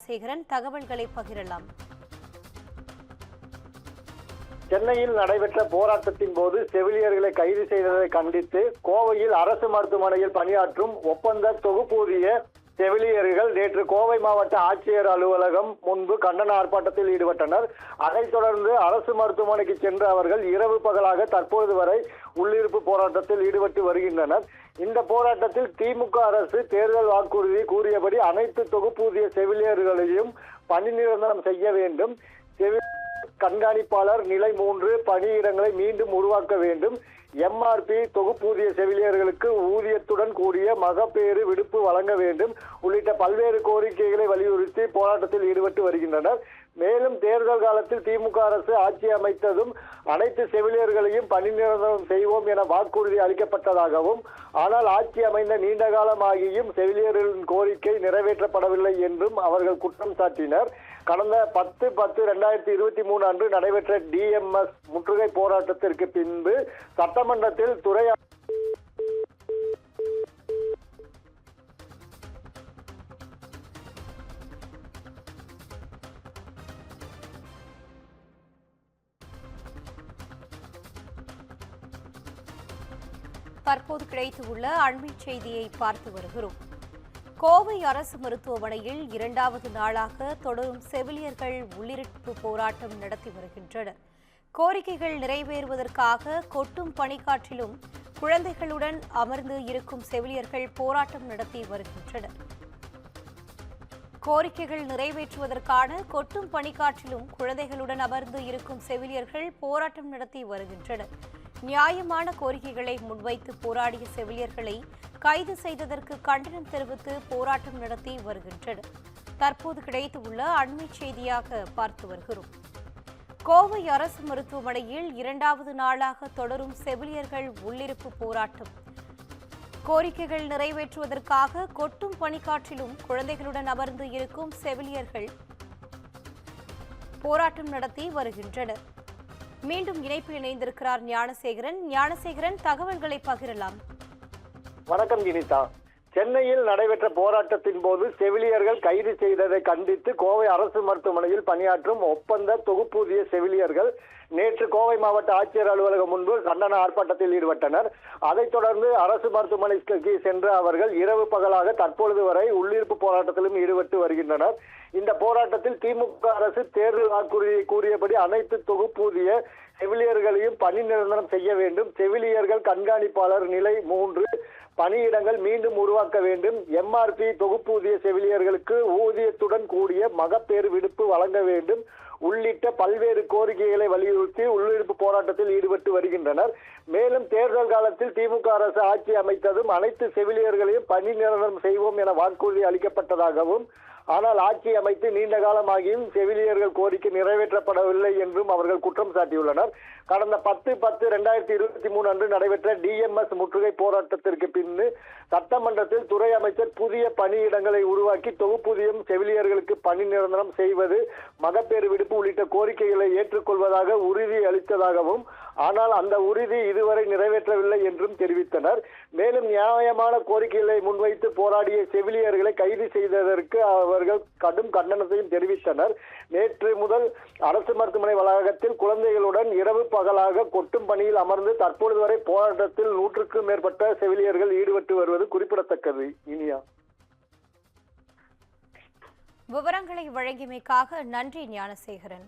ஞானசேகரன் தகவல்களை பகிரலாம். சென்னையில் நடைபெற்ற போராட்டத்தின் போது செவிலியர்களை கைது செய்ததை கண்டித்து கோவையில் அரசு மருத்துவமனையில் பணியாற்றும் ஒப்பந்த தொகுப்பூதிய செவிலியர்கள் நேற்று கோவை மாவட்ட ஆட்சியர் அலுவலகம் முன்பு கண்டன ஆர்ப்பாட்டத்தில் ஈடுபட்டனர். அதைத் தொடர்ந்து அரசு மருத்துவமனைக்கு சென்ற அவர்கள் இரவு பகலாக தற்போது வரை உள்ளிருப்பு போராட்டத்தில் ஈடுபட்டு வருகின்றனர். இந்த போராட்டத்தில் திமுக அரசு தேர்தல் வாக்குறுதி கூறியபடி அனைத்து தொகுப்பூதிய செவிலியர்களையும் பணி நிரந்தரம் செய்ய வேண்டும், கண்காணிப்பாளர் நிலை 3 பணியிடங்களை மீண்டும் உருவாக்க வேண்டும், எம்ஆர்பி தொகுப்பூதிய செவிலியர்களுக்கு ஊதியத்துடன் கூடிய மகப்பேறு விடுப்பு வழங்க வேண்டும் உள்ளிட்ட பல்வேறு கோரிக்கைகளை வலியுறுத்தி போராட்டத்தில் ஈடுபட்டு வருகின்றனர். மேலும் தேர்தல் காலத்தில் திமுக அரசு ஆட்சி அமைத்ததும் அனைத்து செவிலியர்களையும் பணி நிரந்தரம் செய்வோம் என வாக்குறுதி அளிக்கப்பட்டதாகவும், ஆனால் ஆட்சி அமைந்த நீண்ட காலமாகியும் செவிலியர்களின் கோரிக்கை நிறைவேற்றப்படவில்லை என்றும் அவர்கள் குற்றம் சாட்டினர். கடந்த 10/10/2023 அன்று நடைபெற்ற டிஎம்எஸ் முற்றுகை போராட்டத்திற்கு பின்பு சட்டமன்றத்தில் துறை தற்போது கிடைத்துள்ள அண்மை செய்தியை பார்த்து வருகிறோம். கோவை அரசு மருத்துவமனையில் 2வது நாளாக தொடரும் செவிலியர்கள் உள்ளிருப்பு போராட்டம் நடத்தி வருகின்றனர். கோரிக்கைகள் நிறைவேறுவதற்காக கொட்டும் பனிக்காற்றிலும் குழந்தைகளுடன் அமர்ந்து இருக்கும் செவிலியர்கள் போராட்டம் நடத்தி வருகின்றனர். கோரிக்கைகள் நிறைவேற்றுவதற்கான கொட்டும் பனிக்காற்றிலும் குழந்தைகளுடன் அமர்ந்து இருக்கும் செவிலியர்கள் போராட்டம் நடத்தி வருகின்றனர். நியாயமான கோரிக்கைகளை முன்வைத்து போராடிய செவிலியர்களை கைது செய்ததற்கு கண்டனம் தெரிவித்து போராட்டம் நடத்தி வருகின்றனர். தற்போது கிடைத்துள்ள அண்மை செய்தியாக பார்த்து வருகிறோம். கோவை அரசு மருத்துவமனையில் 2வது நாளாக தொடரும் செவிலியர்கள் உள்ளிருப்பு போராட்டம். கோரிக்கைகள் நிறைவேற்றுவதற்காக கொட்டும் பனிக்காற்றிலும் குழந்தைகளுடன் அமர்ந்து இருக்கும் செவிலியர்கள் போராட்டம் நடத்தி வருகின்றனர். மீண்டும் இணைப்பில் இணைந்திருக்கிறார் ஞானசேகரன் தகவல்களை பகிரலாம். வணக்கம் கினிதா. சென்னையில் நடைபெற்ற போராட்டத்தின் போது செவிலியர்கள் கைது செய்ததை கண்டித்து கோவை அரசு மருத்துவமனையில் பணியாற்றும் ஒப்பந்த தொகுப்பூதிய செவிலியர்கள் நேற்று கோவை மாவட்ட ஆட்சியர் அலுவலகம் முன்பு கண்டன ஆர்ப்பாட்டத்தில் ஈடுபட்டனர். அதைத் தொடர்ந்து அரசு மருத்துவமனைக்கு சென்ற அவர்கள் இரவு பகலாக தற்பொழுது வரை உள்ளிருப்பு போராட்டத்திலும் ஈடுபட்டு வருகின்றனர். இந்த போராட்டத்தில் திமுக அரசு தேர்தல் வாக்குறுதியை கூறியபடி அனைத்து தொகுப்பூதிய செவிலியர்களையும் பணி நிரந்தரம் செய்ய வேண்டும், செவிலியர்கள் கண்காணிப்பாளர் நிலை 3 பணியிடங்கள் மீண்டும் உருவாக்க வேண்டும், எம்ஆர்பி தொகுப்பூதிய செவிலியர்களுக்கு ஊதியத்துடன் கூடிய மகப்பேறு விடுப்பு வழங்க வேண்டும் உள்ளிட்ட பல்வேறு கோரிக்கைகளை வலியுறுத்தி உள்ளிருப்பு போராட்டத்தில் ஈடுபட்டு வருகின்றனர். மேலும் தேர்தல் காலத்தில் திமுக அரசு ஆட்சி அமைத்ததும் அனைத்து செவிலியர்களையும் பணி நிரந்தரம் செய்வோம் என வாக்குறுதி அளிக்கப்பட்டதாகவும், ஆனால் ஆட்சி அமைத்து நீண்ட காலமாகியும் செவிலியர்கள் கோரிக்கை நிறைவேற்றப்படவில்லை என்றும் அவர்கள் குற்றம் சாட்டியுள்ளனர். கடந்த 10/10/2023 அன்று நடைபெற்ற டிஎம்எஸ் முற்றுகை போராட்டத்திற்கு பின்பு சட்டமன்றத்தில் துறை அமைச்சர் புதிய பணியிடங்களை உருவாக்கி தொகுப்பூதியம் செவிலியர்களுக்கு பணி நிரந்தரம் செய்வது, மகப்பேறு விடுப்பு உள்ளிட்ட கோரிக்கைகளை ஏற்றுக்கொள்வதாக உறுதி அளித்ததாகவும், ஆனால் அந்த உறுதி இதுவரை நிறைவேற்றவில்லை என்றும் தெரிவித்தனர். மேலும் நியாயமான கோரிக்கைகளை முன்வைத்து போராடிய செவிலியர்களை கைது செய்ததற்கு அவர்கள் கடும் கண்டனத்தையும் தெரிவித்தனர். நேற்று முதல் அரசு மருத்துவமனை வளாகத்தில் குழந்தைகளுடன் இரவு பகலாக கொட்டும் பணியில் அமர்ந்து தற்பொழுது வரை போராட்டத்தில் 100க்கும் மேற்பட்ட செவிலியர்கள் ஈடுபட்டு வருவது குறிப்பிடத்தக்கது. இனியா, விவரங்களை வழங்கியமைக்காக நன்றி ஞானசேகரன்.